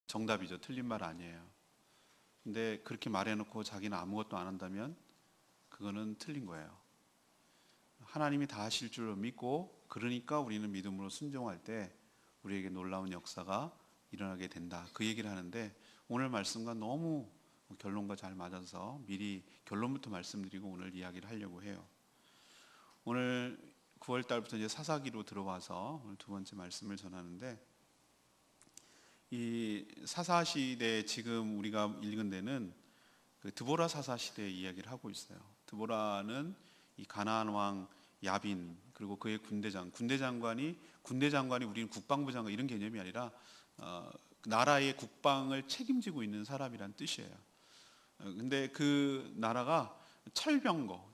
정답이죠. 틀린 말 아니에요. 근데 그렇게 말해놓고 자기는 아무것도 안 한다면 그거는 틀린 거예요. 하나님이 다 하실 줄 믿고, 그러니까 우리는 믿음으로 순종할 때 우리에게 놀라운 역사가 일어나게 된다, 그 얘기를 하는데, 오늘 말씀과 너무 결론과 잘 맞아서 미리 결론부터 말씀드리고 오늘 이야기를 하려고 해요. 오늘 9월 달부터 이제 사사기로 들어와서 오늘 두 번째 말씀을 전하는데, 이 사사 시대, 지금 우리가 읽은 데는 그 드보라 사사 시대의 이야기를 하고 있어요. 드보라는 이 가나안 왕 야빈, 그리고 그의 군대장관이 우리는 국방부 장관 이런 개념이 아니라 나라의 국방을 책임지고 있는 사람이란 뜻이에요. 근데 그 나라가 철병거가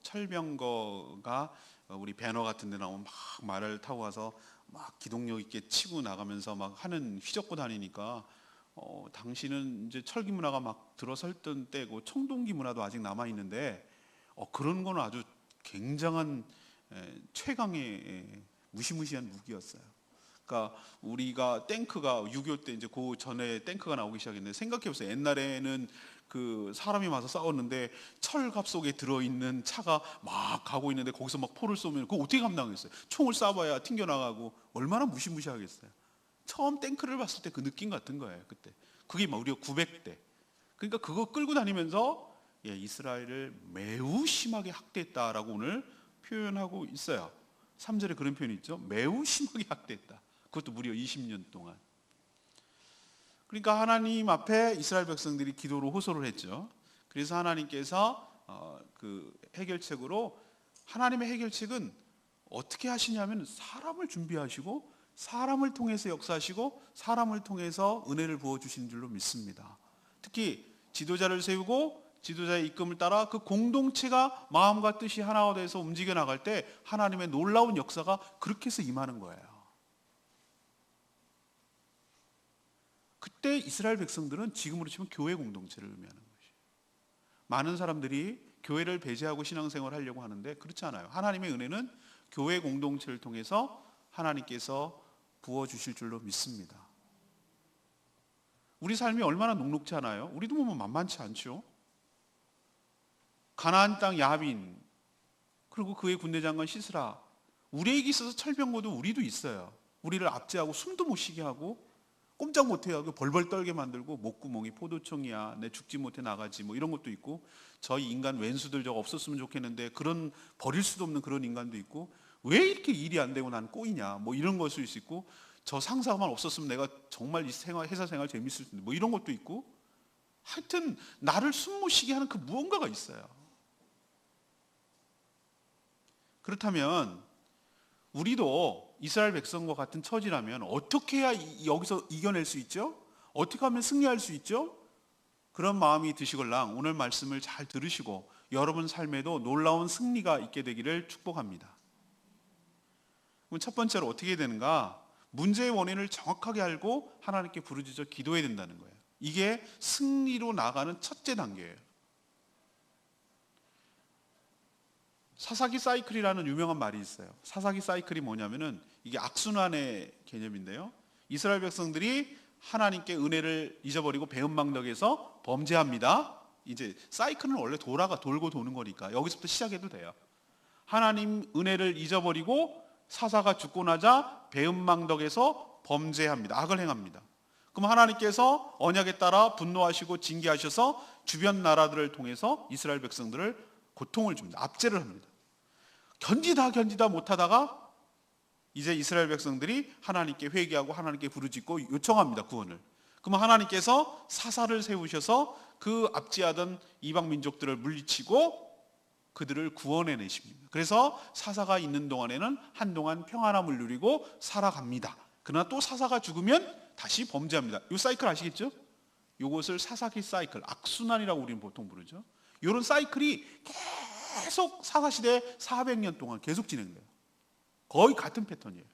우리 배너 같은 데 나오면 막 말을 타고 가서 막 기동력 있게 치고 나가면서 막 하는, 휘젓고 다니니까 당시는 이제 철기 문화가 막 들어섰던 때고 청동기 문화도 아직 남아 있는데 그런 거는 아주 굉장한 최강의 무시무시한 무기였어요. 그러니까 우리가 탱크가 6.25 때 이제 그 전에 탱크가 나오기 시작했는데, 생각해보세요. 옛날에는 그 사람이 와서 싸웠는데 철갑 속에 들어있는 차가 막 가고 있는데 거기서 막 포를 쏘면 그거 어떻게 감당하겠어요? 총을 쏴봐야 튕겨나가고 얼마나 무시무시하겠어요. 처음 탱크를 봤을 때 그 느낌 같은 거예요. 그때 그게 막 우리가 900대, 그러니까 그거 끌고 다니면서 이스라엘을 매우 심하게 학대했다라고 오늘 표현하고 있어요. 3절에 그런 표현이 있죠. 매우 심하게 학대했다. 그것도 무려 20년 동안. 그러니까 하나님 앞에 이스라엘 백성들이 기도로 호소를 했죠. 그래서 하나님께서 그 해결책으로, 하나님의 해결책은 어떻게 하시냐면 사람을 준비하시고 사람을 통해서 역사하시고 사람을 통해서 은혜를 부어주시는 줄로 믿습니다. 특히 지도자를 세우고 지도자의 이끌음을 따라 그 공동체가 마음과 뜻이 하나가 돼서 움직여 나갈 때 하나님의 놀라운 역사가 그렇게 해서 임하는 거예요. 그때 이스라엘 백성들은 지금으로 치면 교회 공동체를 의미하는 것이에요. 많은 사람들이 교회를 배제하고 신앙생활을 하려고 하는데 그렇지 않아요. 하나님의 은혜는 교회 공동체를 통해서 하나님께서 부어주실 줄로 믿습니다. 우리 삶이 얼마나 녹록지 않아요? 우리도 뭐 만만치 않죠. 가나안 땅 야빈, 그리고 그의 군대장관 시스라, 우리에게 있어서 철병거도 우리도 있어요. 우리를 압제하고 숨도 못 쉬게 하고 꼼짝 못해 하고 벌벌 떨게 만들고, 목구멍이 포도청이야, 내 죽지 못해 나가지, 뭐 이런 것도 있고, 저희 인간 웬수들 저거 없었으면 좋겠는데 그런 버릴 수도 없는 그런 인간도 있고, 왜 이렇게 일이 안 되고 난 꼬이냐, 뭐 이런 걸 수 있고, 저 상사만 없었으면 내가 정말 이 회사 생활 재밌을 텐데, 뭐 이런 것도 있고, 하여튼 나를 숨 못 쉬게 하는 그 무언가가 있어요. 그렇다면 우리도 이스라엘 백성과 같은 처지라면 어떻게 해야 여기서 이겨낼 수 있죠? 어떻게 하면 승리할 수 있죠? 그런 마음이 드시걸랑 오늘 말씀을 잘 들으시고 여러분 삶에도 놀라운 승리가 있게 되기를 축복합니다. 그럼 첫 번째로 어떻게 되는가? 문제의 원인을 정확하게 알고 하나님께 부르짖어 기도해야 된다는 거예요. 이게 승리로 나가는 첫째 단계예요. 사사기 사이클이라는 유명한 말이 있어요. 사사기 사이클이 뭐냐면은 이게 악순환의 개념인데요. 이스라엘 백성들이 하나님께 은혜를 잊어버리고 배은망덕에서 범죄합니다. 이제 사이클은 원래 돌고 도는 거니까 여기서부터 시작해도 돼요. 하나님 은혜를 잊어버리고 사사가 죽고 나자 배은망덕에서 범죄합니다. 악을 행합니다. 그럼 하나님께서 언약에 따라 분노하시고 징계하셔서 주변 나라들을 통해서 이스라엘 백성들을 고통을 줍니다. 압제를 합니다. 견디다 못하다가 이제 이스라엘 백성들이 하나님께 회개하고 하나님께 부르짖고 요청합니다. 구원을. 그럼 하나님께서 사사를 세우셔서 그 압제하던 이방 민족들을 물리치고 그들을 구원해 내십니다. 그래서 사사가 있는 동안에는 한동안 평안함을 누리고 살아갑니다. 그러나 또 사사가 죽으면 다시 범죄합니다. 이 사이클 아시겠죠? 이것을 사사기 사이클, 악순환이라고 우리는 보통 부르죠. 이런 사이클이 계속 사사시대 400년 동안 계속 진행돼요. 거의 같은 패턴이에요.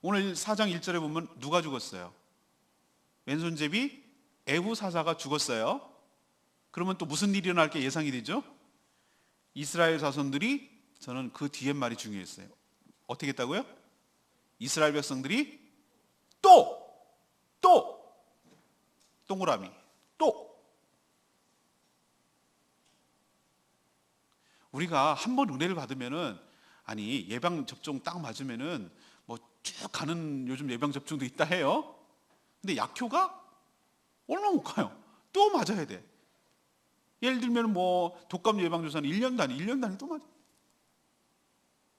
오늘 4장 1절에 보면 누가 죽었어요? 왼손잡이 에후 사사가 죽었어요. 그러면 또 무슨 일이 일어날 게 예상이 되죠? 이스라엘 자손들이, 저는 그 뒤에 말이 중요했어요. 어떻게 했다고요? 이스라엘 백성들이 또 동그라미. 또 우리가 한 번 은혜를 받으면은, 아니 예방 접종 딱 맞으면은 뭐 쭉 가는 요즘 예방 접종도 있다 해요. 근데 약효가 얼마 못 가요. 또 맞아야 돼. 예를 들면 뭐 독감 예방 주사는 1년 단위 또 맞아.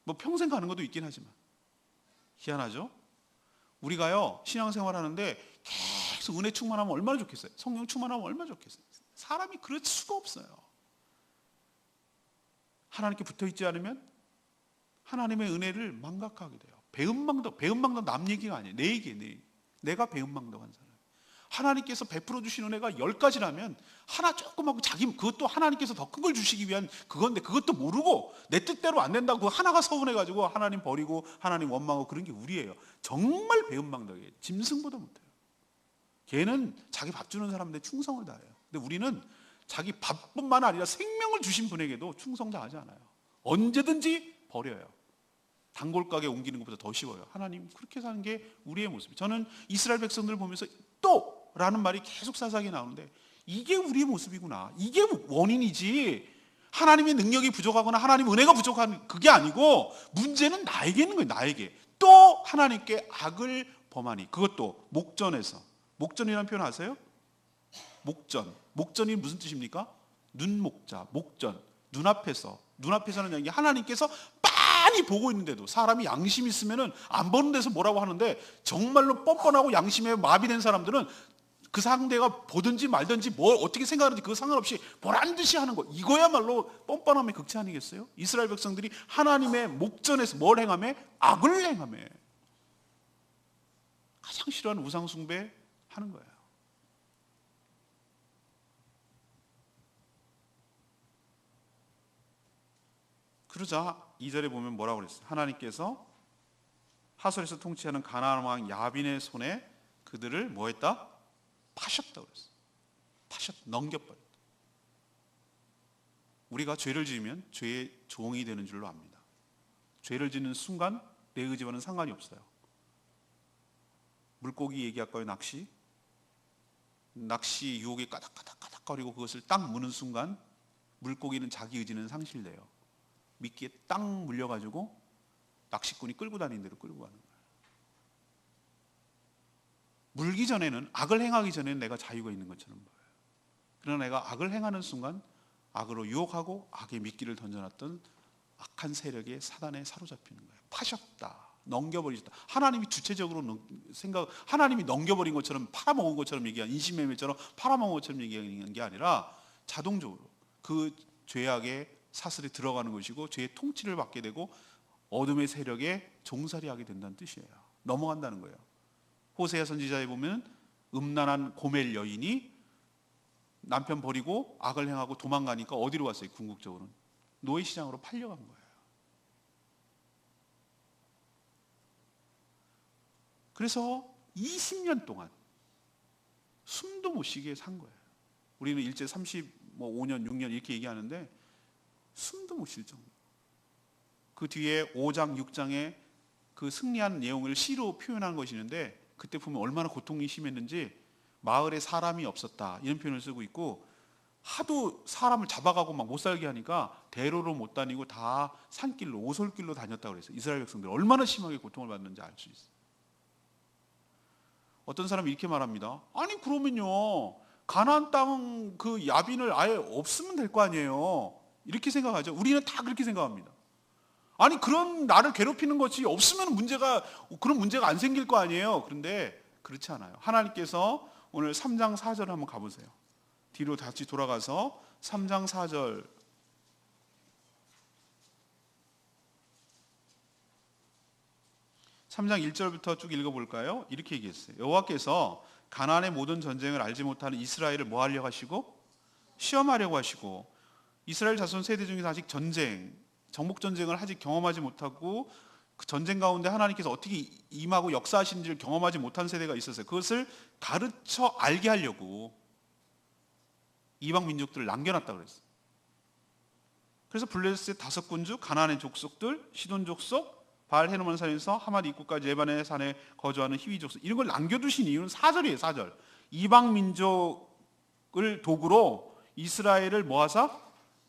뭐 평생 가는 것도 있긴 하지만 희한하죠. 우리가요 신앙생활 하는데 계속 은혜 충만하면 얼마나 좋겠어요. 성령 충만하면 얼마나 좋겠어요. 사람이 그럴 수가 없어요. 하나님께 붙어있지 않으면 하나님의 은혜를 망각하게 돼요. 배은망덕 남 얘기가 아니에요. 내 얘기예요. 내가 배은망덕한 사람. 하나님께서 베풀어 주신 은혜가 10가지라면 하나 조금 하고 자기 그것도 하나님께서 더 큰 걸 주시기 위한 그건데, 그것도 모르고 내 뜻대로 안 된다고 그 하나가 서운해가지고 하나님 버리고 하나님 원망하고 그런 게 우리예요. 정말 배은망덕이에요. 짐승보다 못해요. 걔는 자기 밥 주는 사람한테 충성을 다해요. 근데 우리는 자기 밥뿐만 아니라 생명을 주신 분에게도 충성 다하지 않아요. 언제든지 버려요. 단골 가게 옮기는 것보다 더 쉬워요. 하나님 그렇게 사는 게 우리의 모습이에요. 저는 이스라엘 백성들 보면서 또 라는 말이 계속 사사기 나오는데, 이게 우리의 모습이구나. 이게 원인이지 하나님의 능력이 부족하거나 하나님 은혜가 부족한 그게 아니고, 문제는 나에게 있는 거예요. 나에게. 또 하나님께 악을 범하니, 그것도 목전에서. 목전이라는 표현 아세요? 목전이 무슨 뜻입니까? 눈목자, 목전. 눈앞에서는 여기 하나님께서 빤히 보고 있는데도 사람이 양심 있으면은 안 보는 데서 뭐라고 하는데, 정말로 뻔뻔하고 양심에 마비된 사람들은 그 상대가 보든지 말든지 뭘 어떻게 생각하는지 그거 상관없이 보란 듯이 하는 거, 이거야말로 뻔뻔함의 극치 아니겠어요? 이스라엘 백성들이 하나님의 목전에서 뭘 행하며? 악을 행하며. 가장 싫어하는 우상 숭배 하는 거예요. 그러자 2절에 보면 뭐라고 그랬어요? 하나님께서 하솔에서 통치하는 가나안 왕 야빈의 손에 그들을 뭐 했다? 파셨다고 그랬어요. 넘겨버렸다. 우리가 죄를 지으면 죄의 종이 되는 줄로 압니다. 죄를 짓는 순간 내 의지와는 상관이 없어요. 물고기 얘기할까요? 낚시 유혹에 까닥까닥거리고 그것을 딱 무는 순간 물고기는 자기 의지는 상실돼요. 미끼에 딱 물려가지고 낚시꾼이 끌고 다니는 대로 끌고 가는 거예요. 물기 전에는, 악을 행하기 전에는 내가 자유가 있는 것처럼 보여요. 그러나 내가 악을 행하는 순간 악으로 유혹하고 악의 미끼를 던져놨던 악한 세력의 사단에 사로잡히는 거예요. 파셨다, 넘겨버리셨다. 하나님이 주체적으로 하나님이 넘겨버린 것처럼, 팔아먹은 것처럼 얘기하는, 인신매매처럼 팔아먹은 것처럼 얘기하는 게 아니라 자동적으로 그 죄악의 사슬에 들어가는 것이고 죄의 통치를 받게 되고 어둠의 세력에 종살이하게 된다는 뜻이에요. 넘어간다는 거예요. 호세아 선지자에 보면 음란한 고멜 여인이 남편 버리고 악을 행하고 도망가니까 어디로 갔어요? 궁극적으로는 노예시장으로 팔려간 거예요. 그래서 20년 동안 숨도 못 쉬게 산 거예요. 우리는 일제 35년 6년 이렇게 얘기하는데 숨도 못 쉴 정도. 그 뒤에 5장 6장에 그 승리한 내용을 시로 표현한 것이 있는데, 그때 보면 얼마나 고통이 심했는지, 마을에 사람이 없었다 이런 표현을 쓰고 있고, 하도 사람을 잡아가고 막 못 살게 하니까 대로로 못 다니고 다 산길로, 오솔길로 다녔다고 그랬어요. 이스라엘 백성들 얼마나 심하게 고통을 받는지 알 수 있어요. 어떤 사람이 이렇게 말합니다. 아니 그러면요 가나안 땅 그 야빈을 아예 없으면 될 거 아니에요. 이렇게 생각하죠. 우리는 다 그렇게 생각합니다. 아니 그런 나를 괴롭히는 것이 없으면 그런 문제가 안 생길 거 아니에요. 그런데 그렇지 않아요. 하나님께서 오늘 3장 4절 한번 가보세요. 뒤로 다시 돌아가서 3장 4절, 3장 1절부터 쭉 읽어볼까요? 이렇게 얘기했어요. 여호와께서 가나안의 모든 전쟁을 알지 못하는 이스라엘을 뭐 하려고 하시고? 시험하려고 하시고, 이스라엘 자손 세대 중에서 아직 정복전쟁을 아직 경험하지 못하고 그 전쟁 가운데 하나님께서 어떻게 임하고 역사하시는지를 경험하지 못한 세대가 있었어요. 그것을 가르쳐 알게 하려고 이방 민족들을 남겨놨다고 그랬어요. 그래서 블레셋의 5군주, 가나안의 족속들, 시돈 족속, 바알 헤노만 산에서 하맛 입구까지 레바논의 산에 거주하는 히위 족속, 이런 걸 남겨두신 이유는 4절이에요. 4절. 이방 민족을 도구로 이스라엘을 뭐하사?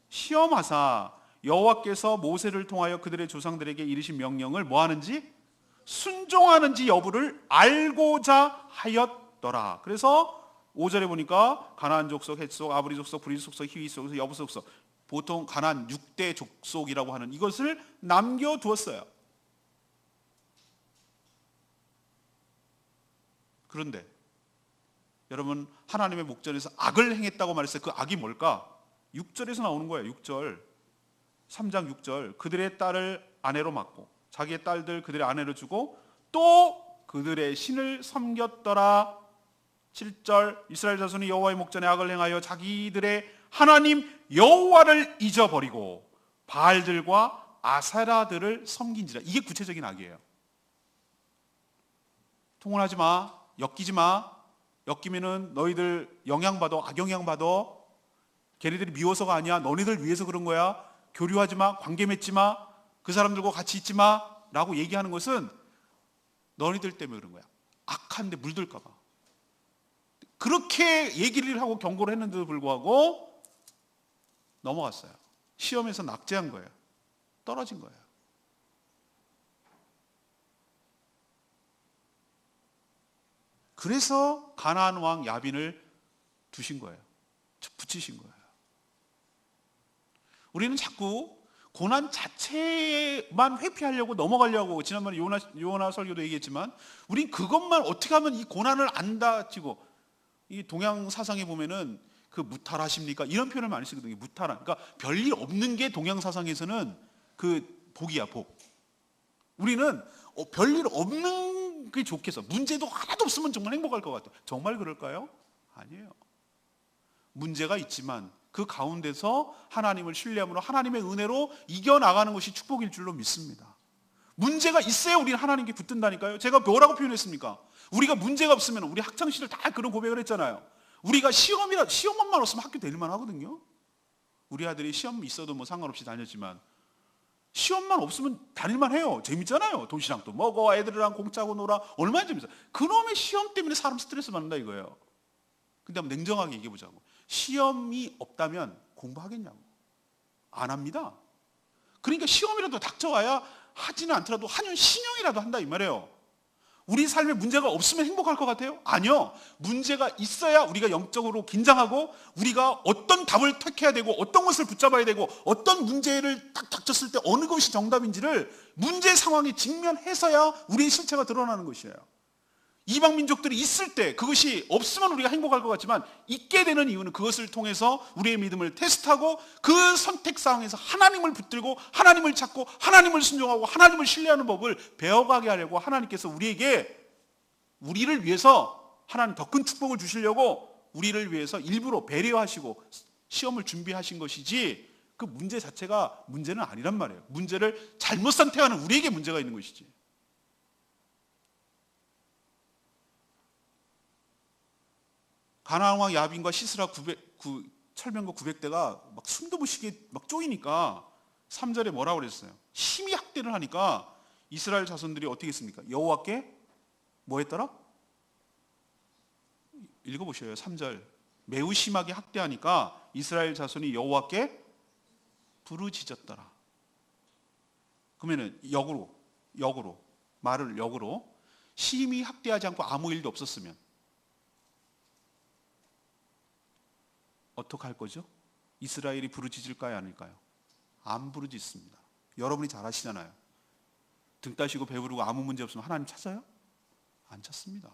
시험하사 여호와께서 모세를 통하여 그들의 조상들에게 이르신 명령을 뭐하는지? 순종하는지 여부를 알고자 하였더라. 그래서 5절에 보니까 가나안 족속, 헷 족속, 아브리 족속, 브리스 족속, 히위 족속, 여부 족속, 보통 가나안 6대 족속이라고 하는 이것을 남겨두었어요. 그런데 여러분, 하나님의 목전에서 악을 행했다고 말했어요. 그 악이 뭘까? 6절에서 나오는 거예요. 6절, 3장 6절. 그들의 딸을 아내로 맡고 자기의 딸들 그들의 아내로 주고 또 그들의 신을 섬겼더라. 7절, 이스라엘 자손이 여호와의 목전에 악을 행하여 자기들의 하나님 여호와를 잊어버리고 바알들과 아세라들을 섬긴지라. 이게 구체적인 악이에요. 통혼하지 마, 엮이지 마. 엮이면은 너희들 영향받아, 악영향받아. 걔네들이 미워서가 아니야. 너희들 위해서 그런 거야. 교류하지 마, 관계 맺지 마, 그 사람들과 같이 있지 마 라고 얘기하는 것은 너희들 때문에 그런 거야. 악한데 물들까 봐. 그렇게 얘기를 하고 경고를 했는데도 불구하고 넘어갔어요. 시험에서 낙제한 거예요. 떨어진 거예요. 그래서 가나안 왕 야빈을 두신 거예요. 붙이신 거예요. 우리는 자꾸 고난 자체만 회피하려고 넘어가려고, 지난번에 요나 설교도 얘기했지만 우린 그것만 어떻게 하면 이 고난을 안 다치고, 이 동양 사상에 보면은 그 무탈하십니까? 이런 표현을 많이 쓰거든요. 무탈한. 그러니까 별일 없는 게 동양 사상에서는 그 복이야, 복. 우리는 별일 없는 게 좋겠어. 문제도 하나도 없으면 정말 행복할 것 같아요. 정말 그럴까요? 아니에요. 문제가 있지만 그 가운데서 하나님을 신뢰함으로 하나님의 은혜로 이겨나가는 것이 축복일 줄로 믿습니다. 문제가 있어야 우리는 하나님께 붙든다니까요. 제가 뭐라고 표현했습니까? 우리가 문제가 없으면, 우리 학창시절 다 그런 고백을 했잖아요. 우리가 시험만 없으면 학교 다닐만 하거든요. 우리 아들이 시험 있어도 뭐 상관없이 다녔지만 시험만 없으면 다닐만 해요. 재밌잖아요. 도시락도 먹어, 애들이랑 공짜고 놀아. 얼마나 재밌어. 그놈의 시험 때문에 사람 스트레스 받는다 이거예요. 근데 한번 냉정하게 얘기해 보자고. 시험이 없다면 공부하겠냐고. 안 합니다. 그러니까 시험이라도 닥쳐와야, 하지는 않더라도 한년 신용이라도 한다 이 말이에요. 우리 삶에 문제가 없으면 행복할 것 같아요? 아니요. 문제가 있어야 우리가 영적으로 긴장하고 우리가 어떤 답을 택해야 되고 어떤 것을 붙잡아야 되고 어떤 문제를 딱 닥쳤을 때 어느 것이 정답인지를 문제 상황에 직면해서야 우리의 실체가 드러나는 것이에요. 이방 민족들이 있을 때 그것이 없으면 우리가 행복할 것 같지만 있게 되는 이유는 그것을 통해서 우리의 믿음을 테스트하고 그 선택 상황에서 하나님을 붙들고 하나님을 찾고 하나님을 순종하고 하나님을 신뢰하는 법을 배워가게 하려고 하나님께서 우리를 위해서 하나님 더 큰 축복을 주시려고 우리를 위해서 일부러 배려하시고 시험을 준비하신 것이지, 그 문제 자체가 문제는 아니란 말이에요. 문제를 잘못 선택하는 우리에게 문제가 있는 것이지. 가나안 왕 야빈과 시스라 철병거 900대가 막 숨도 못 쉬게 막 쪼이니까 3절에 뭐라고 그랬어요? 심히 학대를 하니까 이스라엘 자손들이 어떻게 했습니까? 여호와께 뭐 했더라? 읽어보셔요. 3절. 매우 심하게 학대하니까 이스라엘 자손이 여호와께 부르짖었더라. 그러면은 말을 역으로 심히 학대하지 않고 아무 일도 없었으면 어떻게 할 거죠? 이스라엘이 부르짖을까요, 아닐까요? 안 부르짖습니다. 여러분이 잘 아시잖아요. 등 따시고 배부르고 아무 문제 없으면 하나님 찾아요? 안 찾습니다.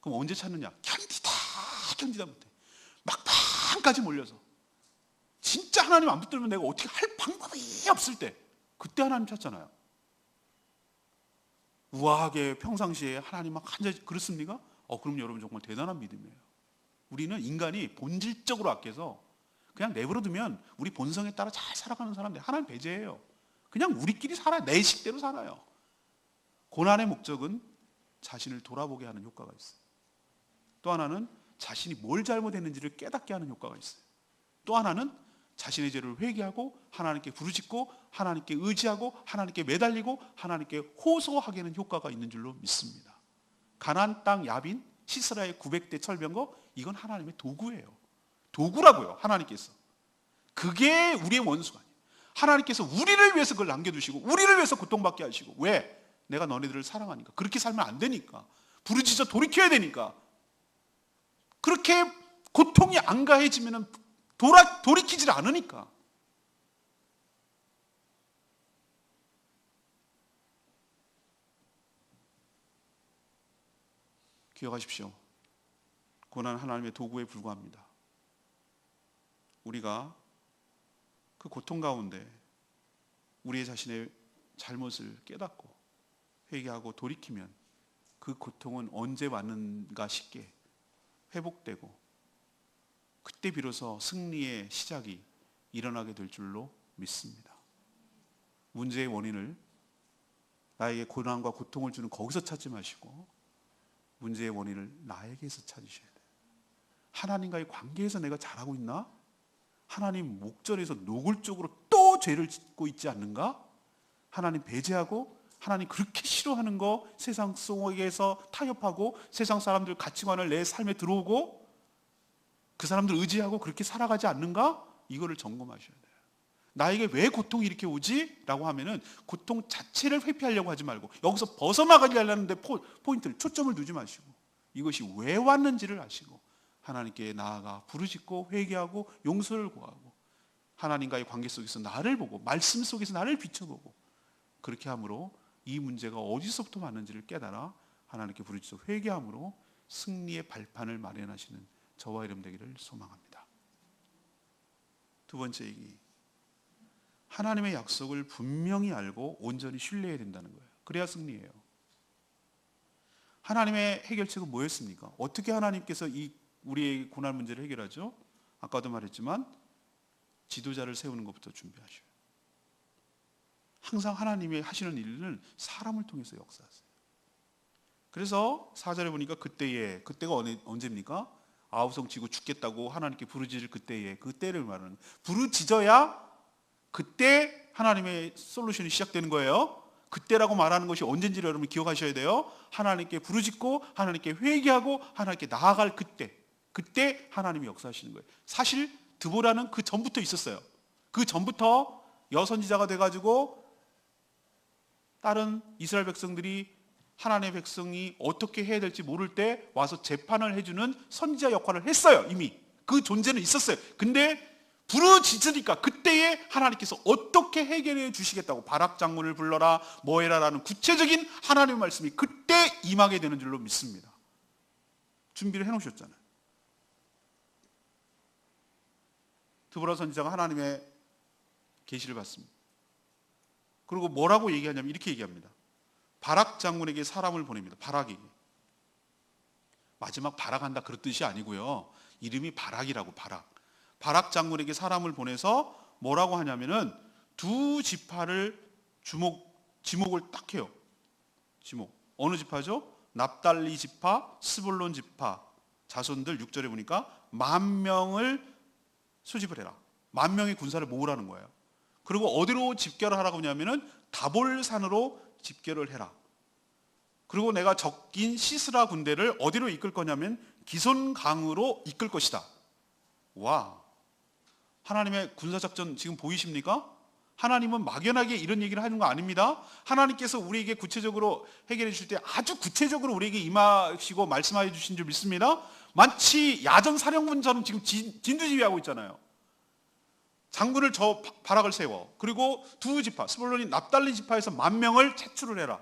그럼 언제 찾느냐? 견디다 못해. 막판까지 몰려서 진짜 하나님 안 붙들면 내가 어떻게 할 방법이 없을 때, 그때 하나님 찾잖아요. 우아하게 평상시에 하나님 막 한자리 그렇습니까? 그럼 여러분 정말 대단한 믿음이에요. 우리는 인간이 본질적으로 악해서 그냥 내버려두면 우리 본성에 따라 잘 살아가는 사람들, 하나님 배제해요. 그냥 우리끼리 살아요. 내 식대로 살아요. 고난의 목적은 자신을 돌아보게 하는 효과가 있어요. 또 하나는 자신이 뭘 잘못했는지를 깨닫게 하는 효과가 있어요. 또 하나는 자신의 죄를 회개하고 하나님께 부르짖고 하나님께 의지하고 하나님께 매달리고 하나님께 호소하게 하는 효과가 있는 줄로 믿습니다. 가나안 땅 야빈 시스라의 900대 철병거, 이건 하나님의 도구예요. 도구라고요. 하나님께서. 그게 우리의 원수가 아니에요. 하나님께서 우리를 위해서 그걸 남겨두시고 우리를 위해서 고통받게 하시고. 왜? 내가 너네들을 사랑하니까. 그렇게 살면 안 되니까. 부르짖어 돌이켜야 되니까. 그렇게 고통이 안 가해지면 돌이키질 않으니까. 기억하십시오. 고난은 하나님의 도구에 불과합니다. 우리가 그 고통 가운데 우리의 자신의 잘못을 깨닫고 회개하고 돌이키면 그 고통은 언제 왔는가 싶게 회복되고, 그때 비로소 승리의 시작이 일어나게 될 줄로 믿습니다. 문제의 원인을 나에게 고난과 고통을 주는 거기서 찾지 마시고 문제의 원인을 나에게서 찾으셔야 돼요. 하나님과의 관계에서 내가 잘하고 있나? 하나님 목전에서 노골적으로 또 죄를 짓고 있지 않는가? 하나님 배제하고 하나님 그렇게 싫어하는 거 세상 속에서 타협하고 세상 사람들 가치관을 내 삶에 들어오고 그 사람들 의지하고 그렇게 살아가지 않는가? 이거를 점검하셔야 돼요. 나에게 왜 고통이 이렇게 오지? 라고 하면은 고통 자체를 회피하려고 하지 말고 여기서 벗어나가려는데 포인트를, 초점을 두지 마시고 이것이 왜 왔는지를 아시고 하나님께 나아가 부르짖고 회개하고 용서를 구하고 하나님과의 관계 속에서 나를 보고 말씀 속에서 나를 비춰보고 그렇게 함으로 이 문제가 어디서부터 왔는지를 깨달아 하나님께 부르짖어 회개함으로 승리의 발판을 마련하시는 저와 여러분 되기를 소망합니다. 두 번째 얘기, 하나님의 약속을 분명히 알고 온전히 신뢰해야 된다는 거예요. 그래야 승리예요. 하나님의 해결책은 뭐였습니까? 어떻게 하나님께서 이 우리의 고난 문제를 해결하죠? 아까도 말했지만 지도자를 세우는 것부터 준비하셔요. 항상 하나님이 하시는 일은 사람을 통해서 역사하세요. 그래서 4절에 보니까 그때가 언제입니까? 아우성 지고 죽겠다고 하나님께 부르짖을 그때를 말하는, 부르짖어야 그때 하나님의 솔루션이 시작되는 거예요. 그때라고 말하는 것이 언젠지를 여러분 기억하셔야 돼요. 하나님께 부르짖고 하나님께 회개하고 하나님께 나아갈 그때 하나님이 역사하시는 거예요. 사실 드보라는 그 전부터 있었어요. 그 전부터 여선지자가 돼가지고 다른 이스라엘 백성들이 하나님의 백성이 어떻게 해야 될지 모를 때 와서 재판을 해주는 선지자 역할을 했어요. 이미 그 존재는 있었어요. 근데 부르짖으니까 그때에 하나님께서 어떻게 해결해 주시겠다고 바락 장군을 불러라 뭐해라라는 구체적인 하나님의 말씀이 그때 임하게 되는 줄로 믿습니다. 준비를 해놓으셨잖아요. 드보라 선지자가 하나님의 계시를 받습니다. 그리고 뭐라고 얘기하냐면 이렇게 얘기합니다. 바락 장군에게 사람을 보냅니다. 바락에게. 마지막 바락한다 그런 뜻이 아니고요. 이름이 바락이라고. 바락 장군에게 사람을 보내서 뭐라고 하냐면은 두 지파를 지목을 딱 해요. 지목. 어느 지파죠? 납달리 지파, 스불론 지파 자손들 6절에 보니까 10,000명을 소집을 해라. 10,000명의 군사를 모으라는 거예요. 그리고 어디로 집결을 하라고 하냐면은 다볼산으로 집결을 해라. 그리고 내가 적긴 시스라 군대를 어디로 이끌 거냐면 기손강으로 이끌 것이다. 와, 하나님의 군사작전 지금 보이십니까? 하나님은 막연하게 이런 얘기를 하는 거 아닙니다. 하나님께서 우리에게 구체적으로 해결해 주실 때 아주 구체적으로 우리에게 임하시고 말씀해 주신 줄 믿습니다. 마치 야전사령부처럼 지금 진두지휘하고 있잖아요. 장군을 저 바락을 세워. 그리고 두 지파, 스불론이 납달리 지파에서 10,000명을 채출을 해라.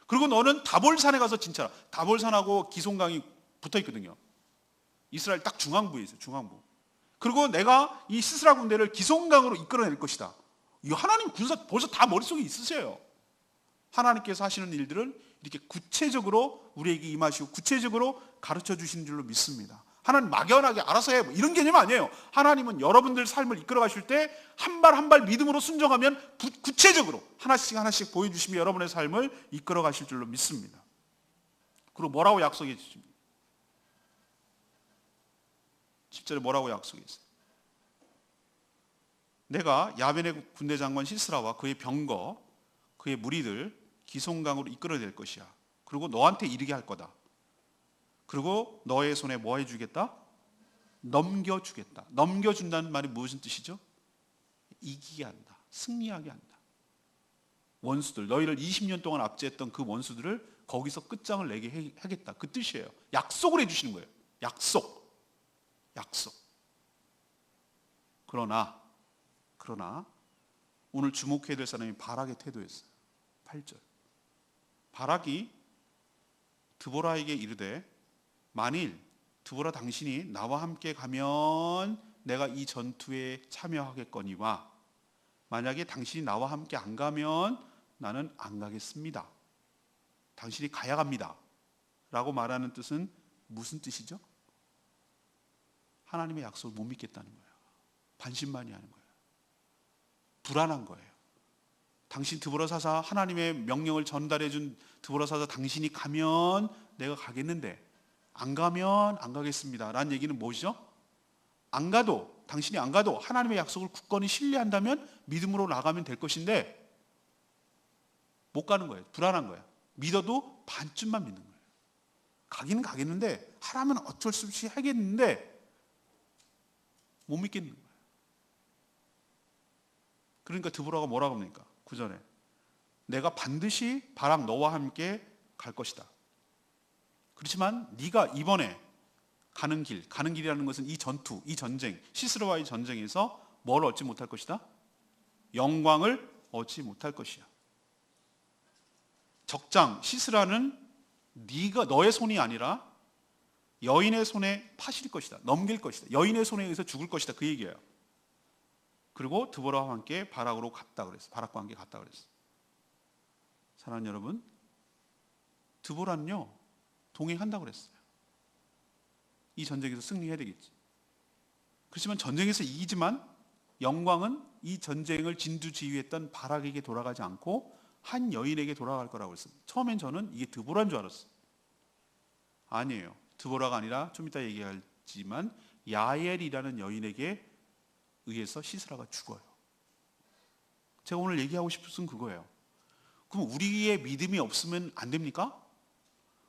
그리고 너는 다볼산에 가서 진찰하라. 다볼산하고 기손강이 붙어 있거든요. 이스라엘 딱 중앙부에 있어요. 중앙부. 그리고 내가 이 시스라 군대를 기손강으로 이끌어낼 것이다. 이 하나님 군사 벌써 다 머릿속에 있으세요. 하나님께서 하시는 일들을 이렇게 구체적으로 우리에게 임하시고 구체적으로 가르쳐 주시는 줄로 믿습니다. 하나님 막연하게 알아서 해 뭐 이런 개념 아니에요. 하나님은 여러분들 삶을 이끌어 가실 때 한 발 한 발 믿음으로 순종하면 구체적으로 하나씩 보여주시며 여러분의 삶을 이끌어 가실 줄로 믿습니다. 그리고 뭐라고 약속해 주십니까? 10절에 뭐라고 약속했어요? 내가 야벤의 군대 장관 시스라와 그의 병거 그의 무리들 기손강으로 이끌어낼 것이야. 그리고 너한테 이르게 할 거다. 그리고 너의 손에 뭐 해주겠다? 넘겨주겠다. 넘겨준다는 말이 무슨 뜻이죠? 이기게 한다. 승리하게 한다. 원수들, 너희를 20년 동안 압제했던 그 원수들을 거기서 끝장을 내게 하겠다. 그 뜻이에요. 약속을 해주시는 거예요. 약속. 그러나 오늘 주목해야 될 사람이 바락의 태도였어요. 8절. 바락이 드보라에게 이르되 만일 드보라 당신이 나와 함께 가면 내가 이 전투에 참여하겠거니와 만약에 당신이 나와 함께 안 가면 나는 안 가겠습니다. 당신이 가야 갑니다. 라고 말하는 뜻은 무슨 뜻이죠? 하나님의 약속을 못 믿겠다는 거예요. 반신반의하는 거예요. 불안한 거예요. 당신 드보라 사사 하나님의 명령을 전달해 준 드보라 사사 당신이 가면 내가 가겠는데 안 가면 안 가겠습니다. 라는 얘기는 뭐죠? 당신이 안 가도 하나님의 약속을 굳건히 신뢰한다면 믿음으로 나가면 될 것인데 못 가는 거예요. 불안한 거예요. 믿어도 반쯤만 믿는 거예요. 가기는 가겠는데 하라면 어쩔 수 없이 하겠는데 못 믿겠는 거예요. 그러니까 드보라가 뭐라고 합니까? 9절에 내가 반드시 바락 너와 함께 갈 것이다. 그렇지만 네가 이번에 가는 길이라는 것은 이 전투, 이 전쟁, 시스라와의 전쟁에서 뭘 얻지 못할 것이다? 영광을 얻지 못할 것이야. 적장, 시스라는 너의 손이 아니라 여인의 손에 파실 것이다. 넘길 것이다. 여인의 손에 의해서 죽을 것이다. 그 얘기예요. 그리고 드보라와 함께 바락으로 갔다 그랬어요. 바락과 함께 갔다 그랬어요. 사랑하는 여러분, 드보라는요 동행한다고 그랬어요. 이 전쟁에서 승리해야 되겠지. 그렇지만 전쟁에서 이기지만 영광은 이 전쟁을 진두지휘했던 바락에게 돌아가지 않고 한 여인에게 돌아갈 거라고 했어요. 처음엔 저는 이게 드보라인 줄 알았어요. 아니에요. 드보라가 아니라 좀 이따 얘기하지만 야엘이라는 여인에게 의해서 시스라가 죽어요. 제가 오늘 얘기하고 싶은 것은 그거예요. 그럼 우리의 믿음이 없으면 안 됩니까?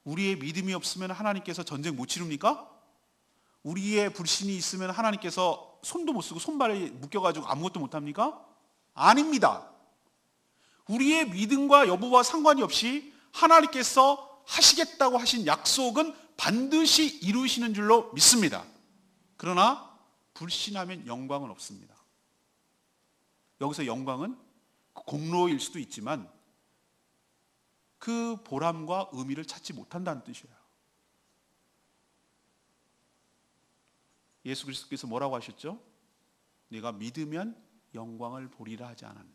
우리의 믿음이 없으면 하나님께서 전쟁 못 치릅니까? 우리의 불신이 있으면 하나님께서 손도 못 쓰고 손발에 묶여가지고 아무것도 못 합니까? 아닙니다. 우리의 믿음과 여부와 상관이 없이 하나님께서 하시겠다고 하신 약속은 반드시 이루시는 줄로 믿습니다. 그러나 불신하면 영광은 없습니다. 여기서 영광은 공로일 수도 있지만 그 보람과 의미를 찾지 못한다는 뜻이에요. 예수 그리스도께서 뭐라고 하셨죠? 네가 믿으면 영광을 보리라 하지 않았느냐.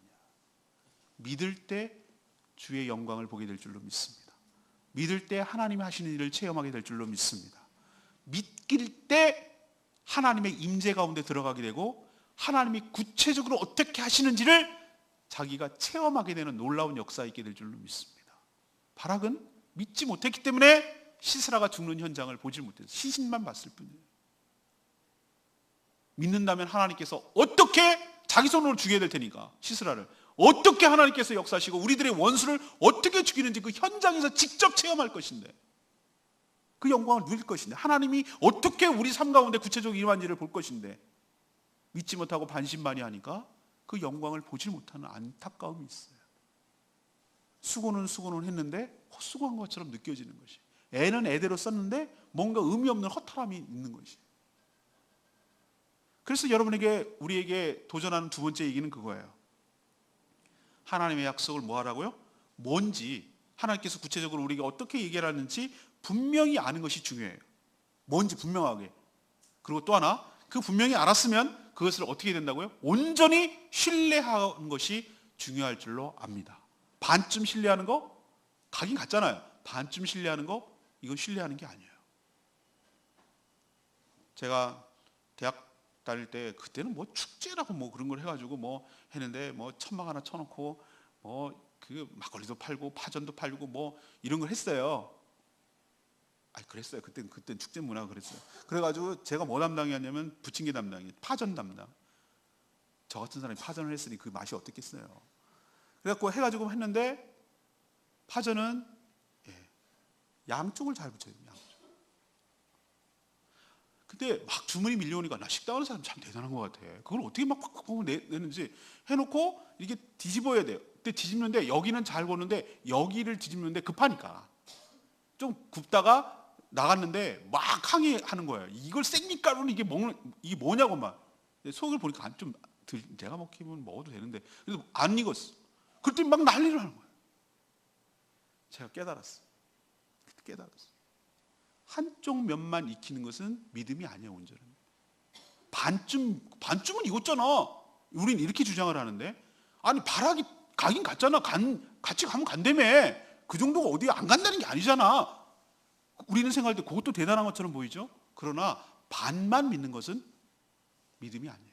믿을 때 주의 영광을 보게 될 줄로 믿습니다. 믿을 때 하나님이 하시는 일을 체험하게 될 줄로 믿습니다. 믿길 때 하나님의 임재 가운데 들어가게 되고 하나님이 구체적으로 어떻게 하시는지를 자기가 체험하게 되는 놀라운 역사 있게 될 줄로 믿습니다. 바락은 믿지 못했기 때문에 시스라가 죽는 현장을 보지 못했어요. 시신만 봤을 뿐이에요. 믿는다면 하나님께서 어떻게 자기 손으로 죽여야 될 테니까 시스라를 어떻게 하나님께서 역사하시고 우리들의 원수를 어떻게 죽이는지 그 현장에서 직접 체험할 것인데 그 영광을 누릴 것인데 하나님이 어떻게 우리 삶 가운데 구체적으로 일어난지를 볼 것인데 믿지 못하고 반신반의하니까 그 영광을 보지 못하는 안타까움이 있어요. 수고는 했는데 헛수고한 것처럼 느껴지는 것이. 애는 애대로 썼는데 뭔가 의미 없는 허탈함이 있는 것이. 그래서 우리에게 도전하는 두 번째 얘기는 그거예요. 하나님의 약속을 뭐 하라고요? 뭔지 하나님께서 구체적으로 우리에게 어떻게 얘기하는지 분명히 아는 것이 중요해요. 뭔지 분명하게. 그리고 또 하나, 그 분명히 알았으면 그것을 어떻게 된다고요? 온전히 신뢰하는 것이 중요할 줄로 압니다. 반쯤 신뢰하는 거? 가긴 갔잖아요. 반쯤 신뢰하는 거? 이건 신뢰하는 게 아니에요. 제가 대학 다닐 때 그때는 뭐 축제라고 뭐 그런 걸 해가지고 뭐 했는데 뭐 천막 하나 쳐놓고 뭐 그 막걸리도 팔고 파전도 팔고 뭐 이런 걸 했어요. 그랬어요. 그땐 축제 문화가 그랬어요. 그래가지고 제가 뭐 담당이었냐면 부침개 담당이 파전 담당. 저 같은 사람이 파전을 했으니 그 맛이 어떻겠어요. 그래갖고 해가지고 했는데 파전은 양쪽을 잘 붙여야 돼요. 양쪽. 근데 막 주문이 밀려오니까 나 식당 하는 사람 참 대단한 것 같아. 그걸 어떻게 막 팍팍 보면 내는지 해놓고 이게 뒤집어야 돼요. 근데 뒤집는데 여기는 잘 보는데 여기를 뒤집는데 급하니까 좀 굽다가 나갔는데 막 항의하는 거예요. 이걸 생밀가루는 이게 뭐냐고 막. 속을 보니까 좀 내가 먹기면 먹어도 되는데 그래도 안 익었어. 그때 막 난리를 하는 거예요. 제가 깨달았어. 한쪽 면만 익히는 것은 믿음이 아니에요. 온전한 반쯤은 익었잖아. 우린 이렇게 주장을 하는데 아니 발악이 가긴 갔잖아. 같이 가면 간다며. 그 정도가 어디 안 간다는 게 아니잖아. 우리는 생각할 때 그것도 대단한 것처럼 보이죠. 그러나 반만 믿는 것은 믿음이 아니에요.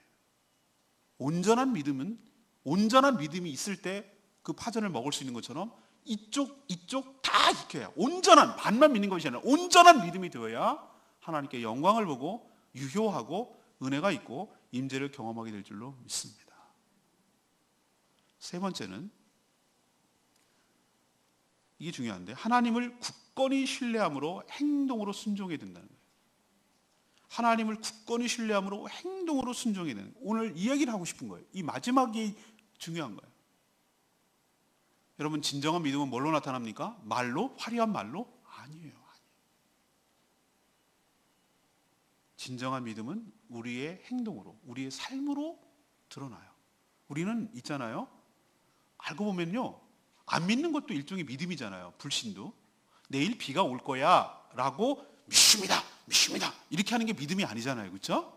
온전한 믿음이 있을 때 그 파전을 먹을 수 있는 것처럼 이쪽 다 익혀야 온전한 반만 믿는 것이 아니라 온전한 믿음이 되어야 하나님께 영광을 보고 유효하고 은혜가 있고 임재를 경험하게 될 줄로 믿습니다. 세 번째는 이게 중요한데 하나님을 굳건히 신뢰함으로 행동으로 순종해야 된다는 거예요. 하나님을 굳건히 신뢰함으로 행동으로 순종해야 되는 거예요. 오늘 이 얘기를 하고 싶은 거예요. 이 마지막이 중요한 거예요. 여러분 진정한 믿음은 뭘로 나타납니까? 말로? 화려한 말로? 아니에요. 진정한 믿음은 우리의 행동으로, 우리의 삶으로 드러나요. 우리는 있잖아요. 알고 보면요. 안 믿는 것도 일종의 믿음이잖아요. 불신도. 내일 비가 올 거야 라고 믿습니다. 이렇게 하는 게 믿음이 아니잖아요. 그렇죠?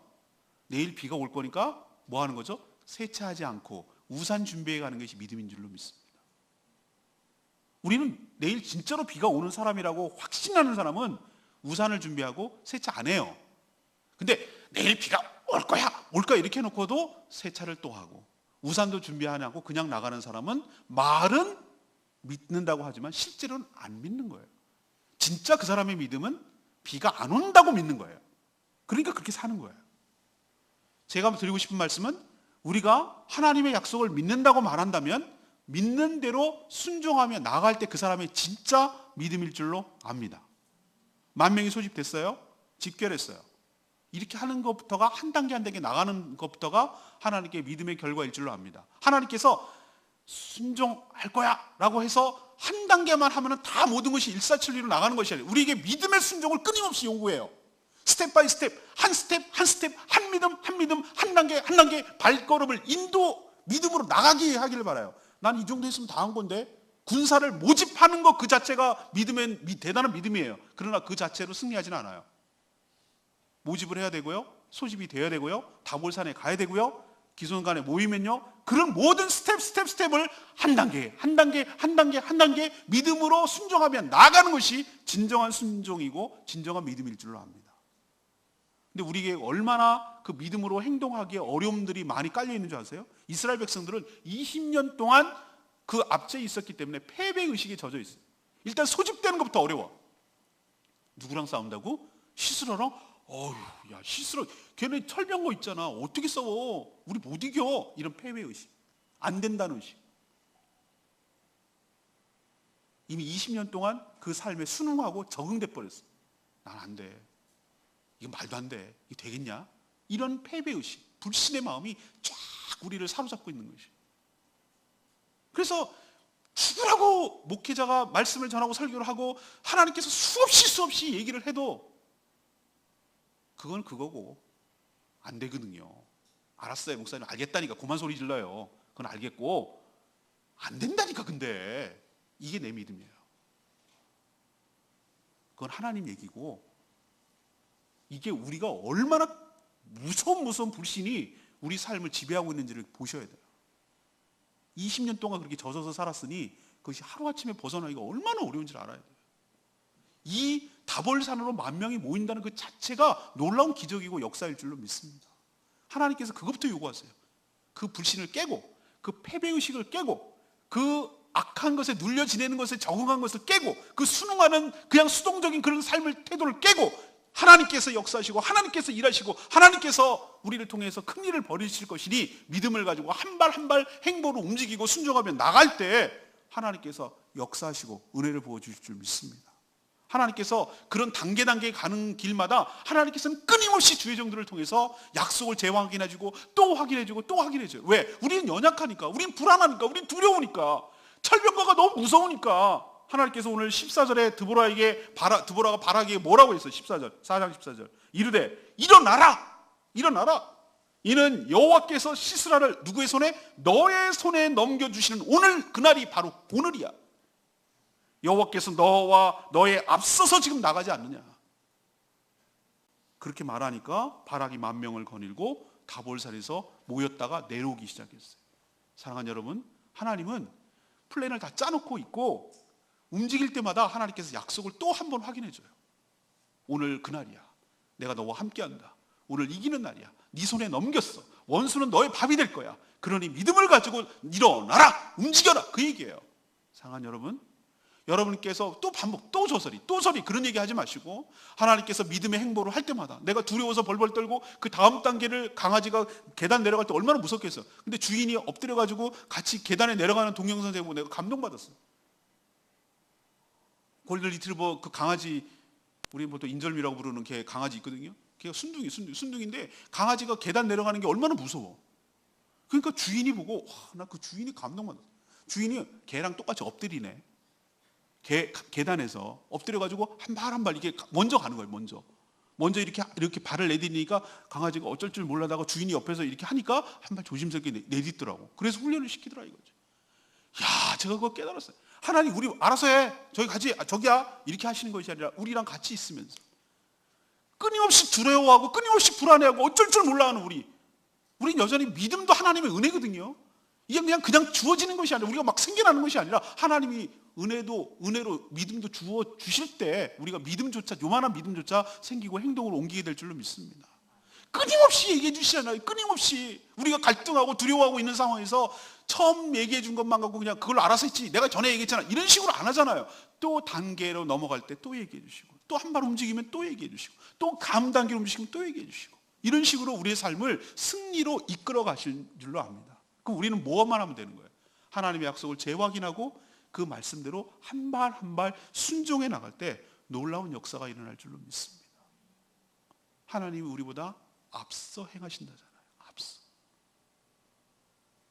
내일 비가 올 거니까 뭐 하는 거죠? 세차하지 않고 우산 준비해 가는 것이 믿음인 줄로 믿습니다. 우리는 내일 진짜로 비가 오는 사람이라고 확신하는 사람은 우산을 준비하고 세차 안 해요. 근데 내일 비가 올 거야 이렇게 해놓고도 세차를 또 하고 우산도 준비 안 하고 그냥 나가는 사람은 말은 믿는다고 하지만 실제로는 안 믿는 거예요. 진짜 그 사람의 믿음은 비가 안 온다고 믿는 거예요. 그러니까 그렇게 사는 거예요. 제가 드리고 싶은 말씀은 우리가 하나님의 약속을 믿는다고 말한다면 믿는 대로 순종하며 나아갈 때 그 사람의 진짜 믿음일 줄로 압니다. 10,000명이 소집됐어요. 집결했어요. 이렇게 하는 것부터가 한 단계 나가는 것부터가 하나님께 믿음의 결과일 줄로 압니다. 하나님께서 순종할 거야 라고 해서 한 단계만 하면 다 모든 것이 일사천리로 나가는 것이 아니에요. 우리에게 믿음의 순종을 끊임없이 요구해요. 스텝 바이 스텝, 한 스텝, 한 믿음, 한 단계 발걸음을 믿음으로 나가게 하기를 바라요. 난 이 정도 했으면 다 한 건데 군사를 모집하는 것 그 자체가 대단한 믿음이에요. 그러나 그 자체로 승리하지는 않아요. 모집을 해야 되고요. 소집이 돼야 되고요. 다볼산에 가야 되고요. 기손간에 모이면요. 그런 모든 스텝을 한 단계 믿음으로 순종하며 나가는 것이 진정한 순종이고 진정한 믿음일 줄로 압니다. 근데 우리에게 얼마나 그 믿음으로 행동하기에 어려움들이 많이 깔려 있는 줄 아세요? 이스라엘 백성들은 20년 동안 그 앞에 있었기 때문에 패배의식에 젖어 있어요. 일단 소집되는 것부터 어려워. 누구랑 싸운다고? 시스라랑? 야 시스라 걔네 철병거 있잖아. 어떻게 싸워? 우리 못 이겨. 이런 패배의식. 안 된다는 의식. 이미 20년 동안 그 삶에 순응하고 적응돼 버렸어. 난 안 돼. 이거 말도 안 돼. 이거 되겠냐? 이런 패배의식, 불신의 마음이 쫙 우리를 사로잡고 있는 것이. 그래서 죽으라고 목회자가 말씀을 전하고 설교를 하고 하나님께서 수없이 얘기를 해도 그건 그거고 안 되거든요. 알았어요. 목사님 알겠다니까 그만 소리 질러요. 그건 알겠고 안 된다니까. 근데 이게 내 믿음이에요. 그건 하나님 얘기고 이게 우리가 얼마나 무서운 불신이 우리 삶을 지배하고 있는지를 보셔야 돼요. 20년 동안 그렇게 젖어서 살았으니 그것이 하루아침에 벗어나기가 얼마나 어려운지를 알아야 돼요. 이 다볼산으로 10,000명이 모인다는 그 자체가 놀라운 기적이고 역사일 줄로 믿습니다. 하나님께서 그것부터 요구하세요. 그 불신을 깨고 그 패배의식을 깨고 그 악한 것에 눌려 지내는 것에 적응한 것을 깨고 그 순응하는 그냥 수동적인 그런 삶을 태도를 깨고 하나님께서 역사하시고 하나님께서 일하시고 하나님께서 우리를 통해서 큰 일을 벌이실 것이니 믿음을 가지고 한 발 한 발 행보로 움직이고 순종하며 나갈 때 하나님께서 역사하시고 은혜를 부어주실 줄 믿습니다. 하나님께서 그런 단계 가는 길마다 하나님께서는 끊임없이 주의 종들을 통해서 약속을 재확인해주고 또 확인해주고 또 확인해줘요. 왜? 우리는 연약하니까, 우리는 불안하니까, 우리는 두려우니까, 철병거가 너무 무서우니까. 하나님께서 오늘 14절에 드보라가 바락에게 뭐라고 했어요? 14절, 4장 14절. 이르되 일어나라, 일어나라. 이는 여호와께서 시스라를 누구의 손에? 너의 손에 넘겨주시는 오늘, 그날이 바로 오늘이야. 여호와께서 너와 너의 앞서서 지금 나가지 않느냐. 그렇게 말하니까 바락이 10,000명을 거닐고 다볼산에서 모였다가 내려오기 시작했어요. 사랑하는 여러분, 하나님은 플랜을 다 짜놓고 있고 움직일 때마다 하나님께서 약속을 또 한 번 확인해줘요. 오늘 그날이야. 내가 너와 함께한다. 오늘 이기는 날이야. 네 손에 넘겼어. 원수는 너의 밥이 될 거야. 그러니 믿음을 가지고 일어나라, 움직여라, 그 얘기예요. 사랑하는 여러분, 여러분께서 또 반복, 또 저서리, 또 저리 그런 얘기 하지 마시고, 하나님께서 믿음의 행보를 할 때마다 내가 두려워서 벌벌 떨고 그 다음 단계를, 강아지가 계단 내려갈 때 얼마나 무섭겠어. 근데 주인이 엎드려가지고 같이 계단에 내려가는 동영상 보고 내가 감동받았어. 골든 리트리버 그 강아지, 우리 뭐 또 인절미라고 부르는 걔 강아지 있거든요. 걔가 순둥인데 강아지가 계단 내려가는 게 얼마나 무서워. 그러니까 주인이 보고, 나 그 주인이 감동받았어. 주인이 걔랑 똑같이 엎드리네. 계단에서 엎드려가지고 한 발 한 발 이게 먼저 가는 거예요. 먼저 이렇게 발을 내딛으니까 강아지가 어쩔 줄 몰라다가 주인이 옆에서 이렇게 하니까 한 발 조심스럽게 내딛더라고. 그래서 훈련을 시키더라 이거죠. 야, 제가 그거 깨달았어요. 하나님, 우리 알아서 해. 저기 가지, 저기야. 이렇게 하시는 것이 아니라 우리랑 같이 있으면서 끊임없이 두려워하고 끊임없이 불안해하고 어쩔 줄 몰라하는 우린 여전히 믿음도 하나님의 은혜거든요. 이게 그냥 주어지는 것이 아니라, 우리가 막 생겨나는 것이 아니라 하나님이 은혜로 믿음도 주어 주실 때 우리가 믿음조차, 요만한 믿음조차 생기고 행동으로 옮기게 될 줄로 믿습니다. 끊임없이 얘기해 주시잖아요. 끊임없이 우리가 갈등하고 두려워하고 있는 상황에서 처음 얘기해 준 것만 갖고 그냥 그걸 알아서 했지, 내가 전에 얘기했잖아, 이런 식으로 안 하잖아요. 또 단계로 넘어갈 때 또 얘기해 주시고, 또 한 발 움직이면 또 얘기해 주시고, 또 다음 단계로 움직이면 또 얘기해 주시고, 이런 식으로 우리의 삶을 승리로 이끌어 가실 줄로 압니다. 그럼 우리는 뭐만 하면 되는 거예요? 하나님의 약속을 재확인하고 그 말씀대로 한 발 한 발 순종해 나갈 때 놀라운 역사가 일어날 줄로 믿습니다. 하나님이 우리보다 앞서 행하신다잖아요. 앞서.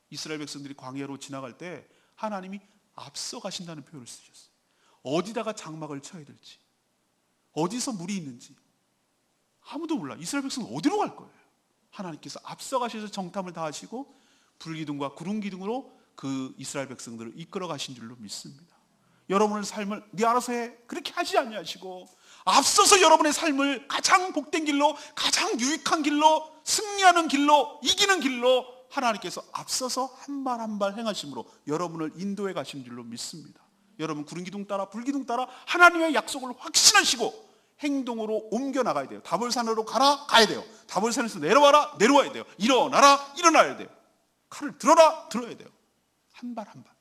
이스라엘 백성들이 광야로 지나갈 때 하나님이 앞서 가신다는 표현을 쓰셨어요. 어디다가 장막을 쳐야 될지, 어디서 물이 있는지 아무도 몰라. 이스라엘 백성은 어디로 갈 거예요? 하나님께서 앞서 가셔서 정탐을 다 하시고 불기둥과 구름기둥으로 그 이스라엘 백성들을 이끌어 가신 줄로 믿습니다. 여러분의 삶을 네 알아서 해, 그렇게 하지 아니하시고 앞서서 여러분의 삶을 가장 복된 길로, 가장 유익한 길로, 승리하는 길로, 이기는 길로 하나님께서 앞서서 한 발 한 발 행하심으로 여러분을 인도해 가신 줄로 믿습니다. 여러분 구름기둥 따라 불기둥 따라 하나님의 약속을 확신하시고 행동으로 옮겨 나가야 돼요. 다볼산으로 가야 돼요. 다볼산에서 내려와야 돼요. 일어나야 돼요. 칼을 들어야 돼요. 한 발 한 발.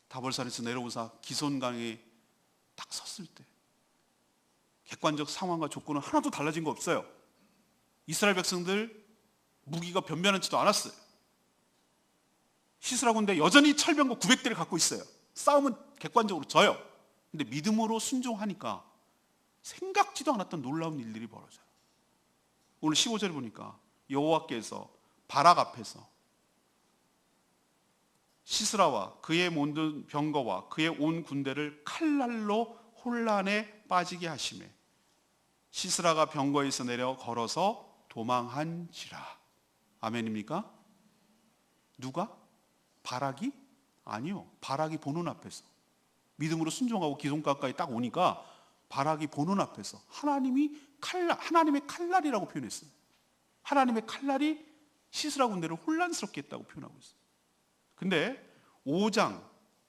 다볼산에서 내려오사 기손강에 딱 섰을 때 객관적 상황과 조건은 하나도 달라진 거 없어요. 이스라엘 백성들 무기가 변변하지도 않았어요. 시스라 군대 여전히 철병거 900대를 갖고 있어요. 싸움은 객관적으로 져요. 근데 믿음으로 순종하니까 생각지도 않았던 놀라운 일들이 벌어져요. 오늘 15절에 보니까 여호와께서 바락 앞에서 시스라와 그의 모든 병거와 그의 온 군대를 칼날로 혼란에 빠지게 하시매 시스라가 병거에서 내려 걸어서 도망한지라. 아멘입니까? 누가? 바락이? 아니요. 바락이 보는 앞에서 믿음으로 순종하고 기숑 가까이 딱 오니까 바락이 보는 앞에서 하나님의 칼날이라고 표현했어요. 하나님의 칼날이 시스라 군대를 혼란스럽게 했다고 표현하고 있어요. 근데 5장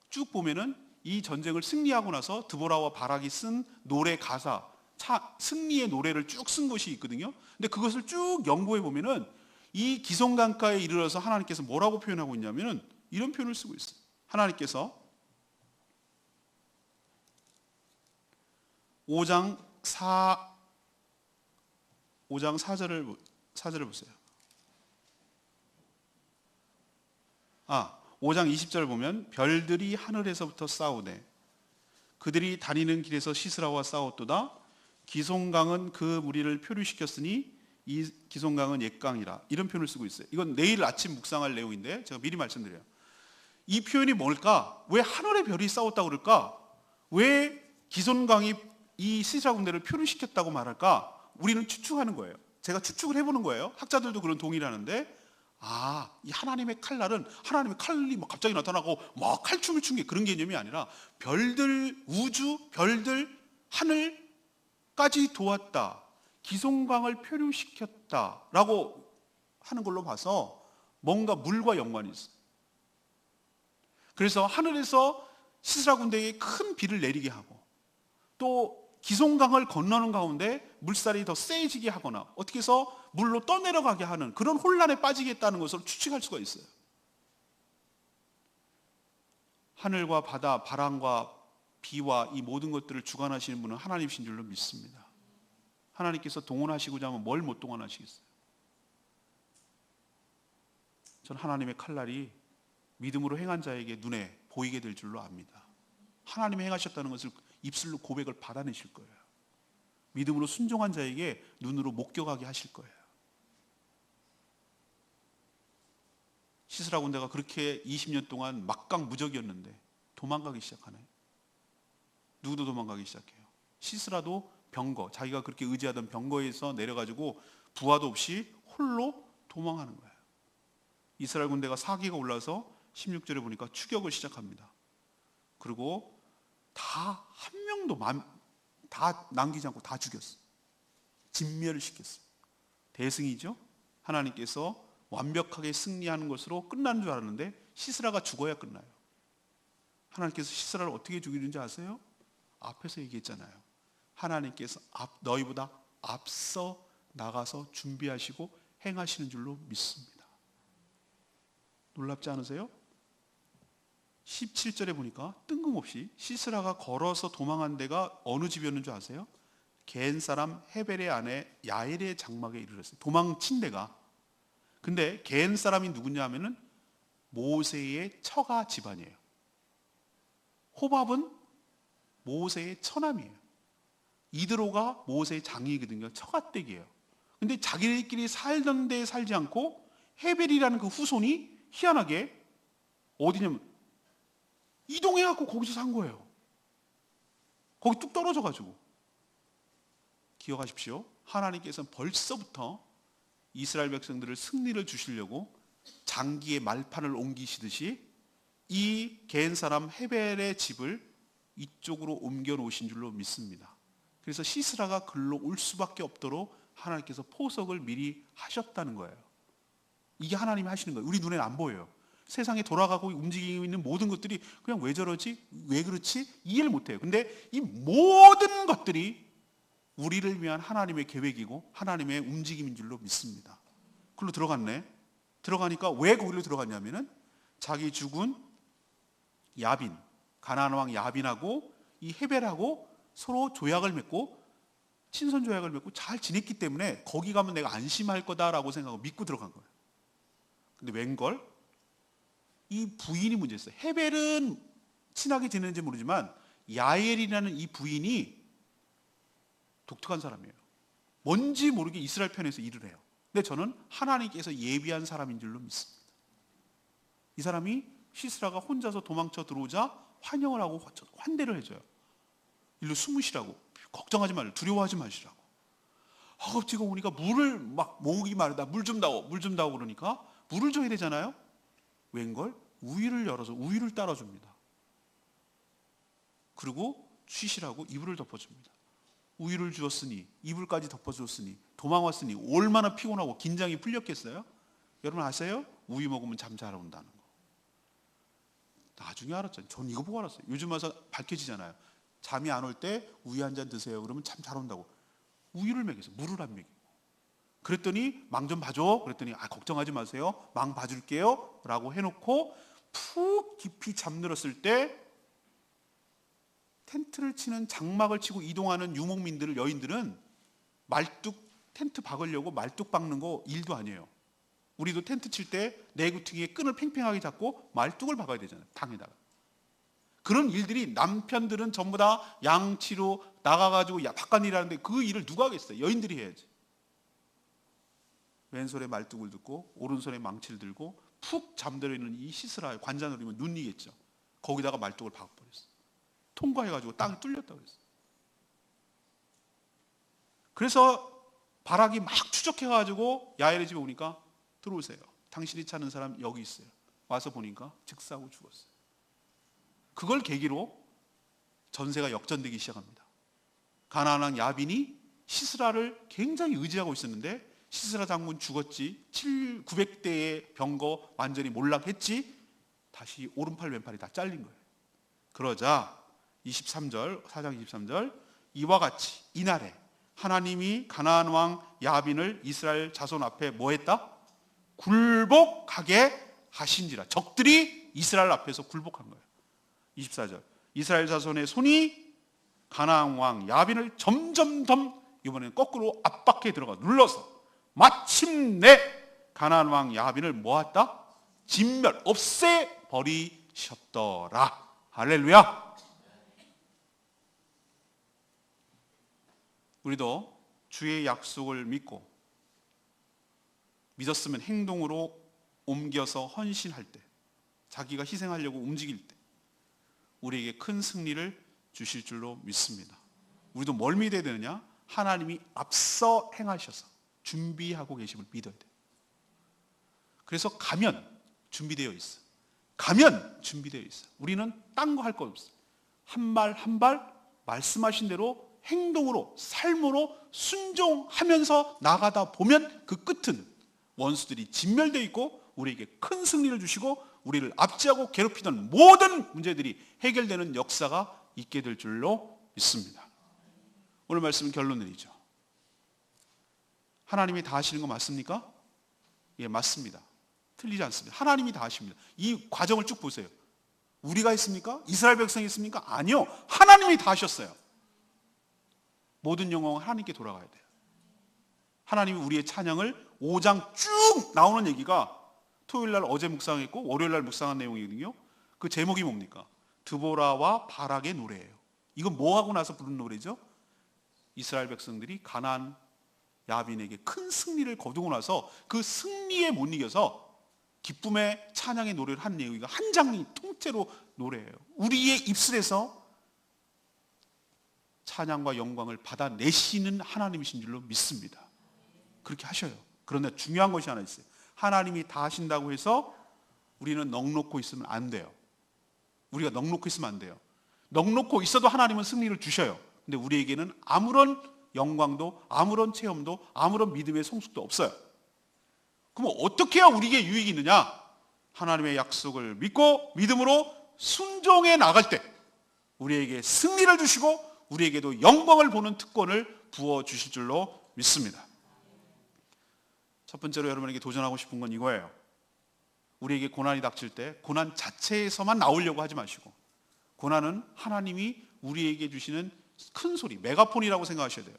쭉 보면은 이 전쟁을 승리하고 나서 드보라와 바락이 쓴 노래 가사, 승리의 노래를 쭉 쓴 것이 있거든요. 근데 그것을 쭉 연구해 보면은 이 기숑강가에 이르러서 하나님께서 뭐라고 표현하고 있냐면은 이런 표현을 쓰고 있어요. 하나님께서 5장 4절을 보세요. 5장 20절 보면 별들이 하늘에서부터 싸우되 그들이 다니는 길에서 시스라와 싸웠도다. 기송강은 그 무리를 표류시켰으니 이 기송강은 옛강이라. 이런 표현을 쓰고 있어요. 이건 내일 아침 묵상할 내용인데 제가 미리 말씀드려요. 이 표현이 뭘까? 왜 하늘의 별이 싸웠다고 그럴까? 왜 기송강이 이 시스라 군대를 표류시켰다고 말할까? 우리는 추측하는 거예요. 제가 추측을 해보는 거예요. 학자들도 그런 동의를 하는데, 이 하나님의 칼날은 하나님의 칼이 막 갑자기 나타나고 막 칼춤을 춘 게 그런 개념이 아니라 별들, 우주, 별들, 하늘까지 도왔다. 기송강을 표류시켰다라고 하는 걸로 봐서 뭔가 물과 연관이 있어요. 그래서 하늘에서 시스라 군대에 큰 비를 내리게 하고 또 기송강을 건너는 가운데 물살이 더 세지게 하거나 어떻게 해서 물로 떠내려가게 하는 그런 혼란에 빠지겠다는 것을 추측할 수가 있어요. 하늘과 바다, 바람과 비와 이 모든 것들을 주관하시는 분은 하나님이신 줄로 믿습니다. 하나님께서 동원하시고자 하면 뭘 못 동원하시겠어요? 전 하나님의 칼날이 믿음으로 행한 자에게 눈에 보이게 될 줄로 압니다. 하나님이 행하셨다는 것을 입술로 고백을 받아내실 거예요. 믿음으로 순종한 자에게 눈으로 목격하게 하실 거예요. 시스라 군대가 그렇게 20년 동안 막강무적이었는데 도망가기 시작하네. 누구도 도망가기 시작해요. 시스라도 병거, 자기가 그렇게 의지하던 병거에서 내려가지고 부하도 없이 홀로 도망하는 거예요. 이스라엘 군대가 사기가 올라서 16절에 보니까 추격을 시작합니다. 그리고 다 한 명도 다 남기지 않고 다 죽였어. 진멸을 시켰어. 대승이죠. 하나님께서 완벽하게 승리하는 것으로 끝나는 줄 알았는데 시스라가 죽어야 끝나요. 하나님께서 시스라를 어떻게 죽이는지 아세요? 앞에서 얘기했잖아요. 하나님께서 너희보다 앞서 나가서 준비하시고 행하시는 줄로 믿습니다. 놀랍지 않으세요? 17절에 보니까 뜬금없이 시스라가 걸어서 도망한 데가 어느 집이었는 줄 아세요? 겐 사람 헤벨의 아내 야엘의 장막에 이르렀어요. 도망친 데가. 근데 겐 사람이 누구냐 하면은 모세의 처가 집안이에요. 호밥은 모세의 처남이에요. 이드로가 모세의 장이거든요. 처가댁이에요. 근데 자기들끼리 살던 데에 살지 않고 헤벨이라는 그 후손이 희한하게 어디냐면 이동해갖고 거기서 산 거예요. 거기 뚝 떨어져가지고. 기억하십시오. 하나님께서는 벌써부터 이스라엘 백성들을 승리를 주시려고 장기의 말판을 옮기시듯이 이 겐 사람 헤벨의 집을 이쪽으로 옮겨 놓으신 줄로 믿습니다. 그래서 시스라가 글로 올 수밖에 없도록 하나님께서 포석을 미리 하셨다는 거예요. 이게 하나님이 하시는 거예요. 우리 눈에는 안 보여요. 세상에 돌아가고 움직이고 있는 모든 것들이 그냥 왜 저러지? 왜 그렇지? 이해를 못해요. 근데 이 모든 것들이 우리를 위한 하나님의 계획이고 하나님의 움직임인 줄로 믿습니다. 그걸로 들어갔네. 들어가니까 왜 거기로 들어갔냐면은 자기 죽은 야빈, 가나안 왕 야빈하고 이 헤벨하고 서로 조약을 맺고 친선 조약을 맺고 잘 지냈기 때문에 거기 가면 내가 안심할 거다라고 생각하고 믿고 들어간 거예요. 근데 웬걸? 이 부인이 문제였어요. 헤벨은 친하게 지내는지 모르지만 야엘이라는 이 부인이 독특한 사람이에요. 뭔지 모르게 이스라엘 편에서 일을 해요. 근데 저는 하나님께서 예비한 사람인 줄로 믿습니다. 이 사람이 시스라가 혼자서 도망쳐 들어오자 환영을 하고 환대를 해줘요. 일로 숨으시라고, 걱정하지 말고 두려워하지 마시라고. 허겁지겁 오니까 물을 막 목이 마르다 물 좀 다오 물 좀 다오 그러니까 물을 줘야 되잖아요. 웬걸? 우유를 열어서 우유를 따라줍니다. 그리고 쉬시라고 이불을 덮어줍니다. 우유를 주었으니 이불까지 덮어줬으니 도망 왔으니 얼마나 피곤하고 긴장이 풀렸겠어요? 여러분 아세요? 우유 먹으면 잠 잘 온다는 거. 나중에 알았잖아요. 전 이거 보고 알았어요. 요즘 와서 밝혀지잖아요. 잠이 안 올 때 우유 한 잔 드세요. 그러면 잠 잘 온다고. 우유를 먹였어요. 물을 안 먹이고. 그랬더니 망 좀 봐줘. 그랬더니 걱정하지 마세요. 망 봐줄게요. 라고 해놓고 푹 깊이 잠들었을 때 텐트를 치는 장막을 치고 이동하는 여인들은 말뚝 텐트 박으려고 말뚝 박는 거 일도 아니에요. 우리도 텐트 칠 때 내구퉁이에 끈을 팽팽하게 잡고 말뚝을 박아야 되잖아요. 당에다가. 그런 일들이 남편들은 전부 다 양치로 나가가지고 바깥 일하는데 그 일을 누가 하겠어요? 여인들이 해야지. 왼손에 말뚝을 듣고 오른손에 망치를 들고 푹 잠들어 있는 이 시스라의 관자놀이면 눈이겠죠. 거기다가 말뚝을 박아버렸어. 통과해가지고 땅이 뚫렸다고 그랬어. 그래서 바락이 막 추적해가지고 야엘의 집에 오니까 들어오세요. 당신이 찾는 사람 여기 있어요. 와서 보니까 즉사하고 죽었어요. 그걸 계기로 전세가 역전되기 시작합니다. 가나안 왕 야빈이 시스라를 굉장히 의지하고 있었는데 시스라 장군 죽었지, 900대의 병거 완전히 몰락했지, 다시 오른팔 왼팔이 다 잘린 거예요. 그러자 23절, 4장 23절, 이와 같이 이날에 하나님이 가나안 왕 야빈을 이스라엘 자손 앞에 뭐 했다? 굴복하게 하신지라. 적들이 이스라엘 앞에서 굴복한 거예요. 24절, 이스라엘 자손의 손이 가나안 왕 야빈을 점점 이번에는 거꾸로 압박해 들어가 눌러서 마침내 가나안 왕 야빈을 모았다? 진멸, 없애버리셨더라. 할렐루야. 우리도 주의 약속을 믿었으면 행동으로 옮겨서 헌신할 때, 자기가 희생하려고 움직일 때 우리에게 큰 승리를 주실 줄로 믿습니다. 우리도 뭘 믿어야 되느냐? 하나님이 앞서 행하셔서 준비하고 계심을 믿어야 돼요. 그래서 가면 준비되어 있어. 가면 준비되어 있어. 우리는 딴 거 할 거 없어. 한 발 한 발 말씀하신 대로 행동으로, 삶으로 순종하면서 나가다 보면 그 끝은 원수들이 진멸되어 있고 우리에게 큰 승리를 주시고 우리를 압제하고 괴롭히던 모든 문제들이 해결되는 역사가 있게 될 줄로 믿습니다. 오늘 말씀은 결론 내리죠. 하나님이 다 하시는 거 맞습니까? 예, 맞습니다. 틀리지 않습니다. 하나님이 다 하십니다. 이 과정을 쭉 보세요. 우리가 했습니까? 이스라엘 백성이 했습니까? 아니요. 하나님이 다 하셨어요. 모든 영광은 하나님께 돌아가야 돼요. 하나님이 우리의 찬양을 5장 쭉 나오는 얘기가 토요일날 어제 묵상했고 월요일날 묵상한 내용이거든요. 그 제목이 뭡니까? 드보라와 바락의 노래예요. 이건 뭐 하고 나서 부른 노래죠? 이스라엘 백성들이 가나안 야빈에게 큰 승리를 거두고 나서 그 승리에 못 이겨서 기쁨의 찬양의 노래를 한 내용이가 한 장이 통째로 노래예요. 우리의 입술에서 찬양과 영광을 받아내시는 하나님이신 줄로 믿습니다. 그렇게 하셔요. 그런데 중요한 것이 하나 있어요. 하나님이 다 하신다고 해서 우리는 넋놓고 있으면 안 돼요. 우리가 넋놓고 있으면 안 돼요. 넋놓고 있어도 하나님은 승리를 주셔요. 근데 우리에게는 아무런 영광도 아무런 체험도 아무런 믿음의 성숙도 없어요. 그럼 어떻게 해야 우리에게 유익이 있느냐? 하나님의 약속을 믿고 믿음으로 순종해 나갈 때 우리에게 승리를 주시고 우리에게도 영광을 보는 특권을 부어주실 줄로 믿습니다. 첫 번째로 여러분에게 도전하고 싶은 건 이거예요. 우리에게 고난이 닥칠 때 고난 자체에서만 나오려고 하지 마시고 고난은 하나님이 우리에게 주시는 큰 소리, 메가폰이라고 생각하셔야 돼요.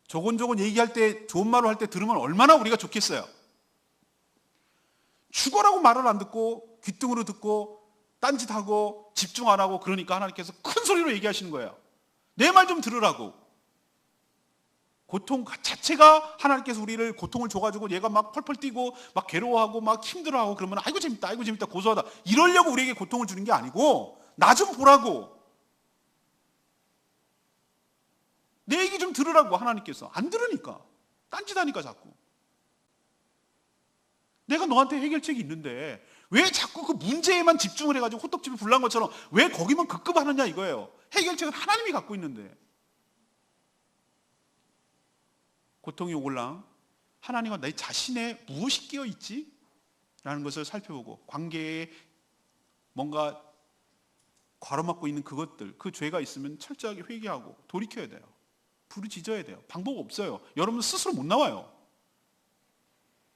조곤조곤 얘기할 때, 좋은 말을 할 때 들으면 얼마나 우리가 좋겠어요. 죽어라고 말을 안 듣고 귀등으로 듣고 딴짓하고 집중 안 하고 그러니까 하나님께서 큰 소리로 얘기하시는 거예요. 내 말 좀 들으라고. 고통 자체가 하나님께서 우리를 고통을 줘가지고 얘가 막 펄펄 뛰고 막 괴로워하고 막 힘들어하고 그러면 아이고 재밌다 고소하다 이러려고 우리에게 고통을 주는 게 아니고 나 좀 보라고. 내 얘기 좀 들으라고 하나님께서. 안 들으니까. 딴짓하니까 자꾸. 내가 너한테 해결책이 있는데 왜 자꾸 그 문제에만 집중을 해가지고 호떡집을 불난 것처럼 왜 거기만 급급하느냐 이거예요. 해결책은 하나님이 갖고 있는데. 고통이 오골랑 하나님과 내 자신에 무엇이 끼어있지? 라는 것을 살펴보고 관계에 뭔가 가로막고 있는 그것들, 그 죄가 있으면 철저하게 회개하고 돌이켜야 돼요. 부르짖어야 돼요. 방법 없어요. 여러분 스스로 못 나와요.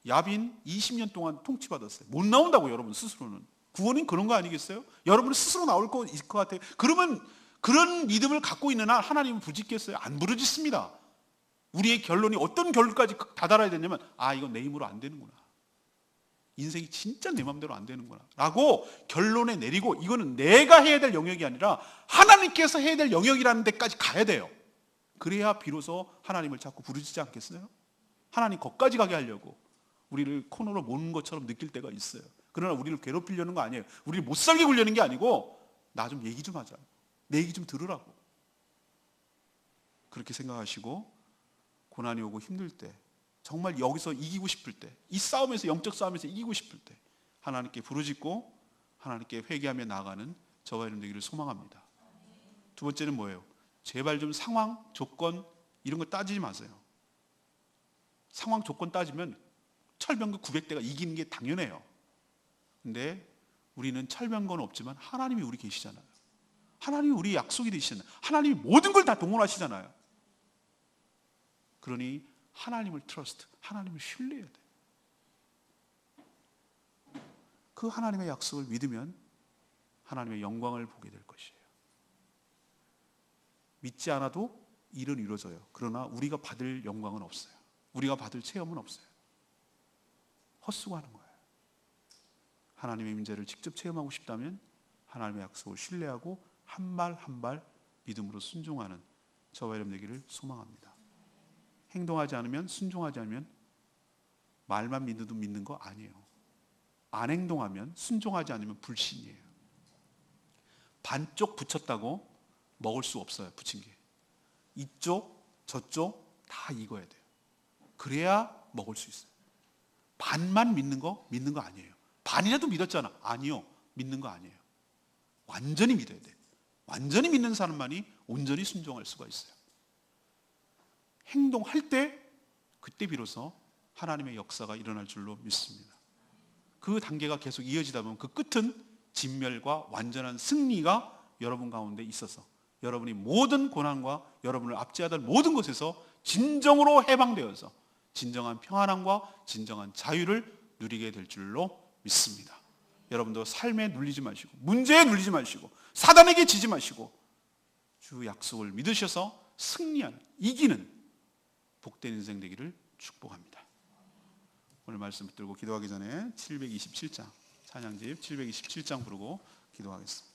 야빈 20년 동안 통치받았어요. 못 나온다고 여러분 스스로는. 구원은 그런 거 아니겠어요? 여러분은 스스로 나올 거 있을 것 같아요. 그러면 그런 믿음을 갖고 있는 한 하나님은 부르짖겠어요? 안 부르짖습니다. 우리의 결론이 어떤 결론까지 다다라야 되냐면 이건 내 힘으로 안 되는구나. 인생이 진짜 내 마음대로 안 되는구나 라고 결론에 내리고, 이거는 내가 해야 될 영역이 아니라 하나님께서 해야 될 영역이라는 데까지 가야 돼요. 그래야 비로소 하나님을 자꾸 부르짖지 않겠어요? 하나님 거기까지 가게 하려고 우리를 코너로 모는 것처럼 느낄 때가 있어요. 그러나 우리를 괴롭히려는 거 아니에요. 우리를 못 살게 굴려는 게 아니고, 나 좀 얘기 좀 하자, 내 얘기 좀 들으라고, 그렇게 생각하시고 고난이 오고 힘들 때, 정말 여기서 이기고 싶을 때, 이 싸움에서, 영적 싸움에서 이기고 싶을 때 하나님께 부르짖고 하나님께 회개하며 나아가는 저와 여러분 되기를 소망합니다. 두 번째는 뭐예요? 제발 좀 상황, 조건 이런 거 따지지 마세요. 상황, 조건 따지면 철병거 900대가 이기는 게 당연해요. 근데 우리는 철병거는 없지만 하나님이 우리 계시잖아요. 하나님이 우리 약속이 되시잖아요. 하나님이 모든 걸 다 동원하시잖아요. 그러니 하나님을 트러스트, 하나님을 신뢰해야 돼요. 그 하나님의 약속을 믿으면 하나님의 영광을 보게 될 것이에요. 믿지 않아도 일은 이루어져요. 그러나 우리가 받을 영광은 없어요. 우리가 받을 체험은 없어요. 헛수고하는 거예요. 하나님의 임재를 직접 체험하고 싶다면 하나님의 약속을 신뢰하고 한 발 한 발 믿음으로 순종하는 저와 여러분 되기를 소망합니다. 행동하지 않으면, 순종하지 않으면 말만 믿는 거 아니에요. 안 행동하면, 순종하지 않으면 불신이에요. 반쪽 붙였다고 먹을 수 없어요. 붙인 게 이쪽 저쪽 다 익어야 돼요. 그래야 먹을 수 있어요. 반만 믿는 거 아니에요. 반이라도 믿었잖아. 아니요, 믿는 거 아니에요. 완전히 믿어야 돼. 완전히 믿는 사람만이 온전히 순종할 수가 있어요. 행동할 때, 그때 비로소 하나님의 역사가 일어날 줄로 믿습니다. 그 단계가 계속 이어지다 보면 그 끝은 진멸과 완전한 승리가 여러분 가운데 있어서 여러분이 모든 고난과 여러분을 압제하던 모든 것에서 진정으로 해방되어서 진정한 평안함과 진정한 자유를 누리게 될 줄로 믿습니다. 여러분도 삶에 눌리지 마시고, 문제에 눌리지 마시고, 사단에게 지지 마시고 주 약속을 믿으셔서 승리하는, 이기는 복된 인생 되기를 축복합니다. 오늘 말씀 붙들고 기도하기 전에 727장, 찬양집 727장 부르고 기도하겠습니다.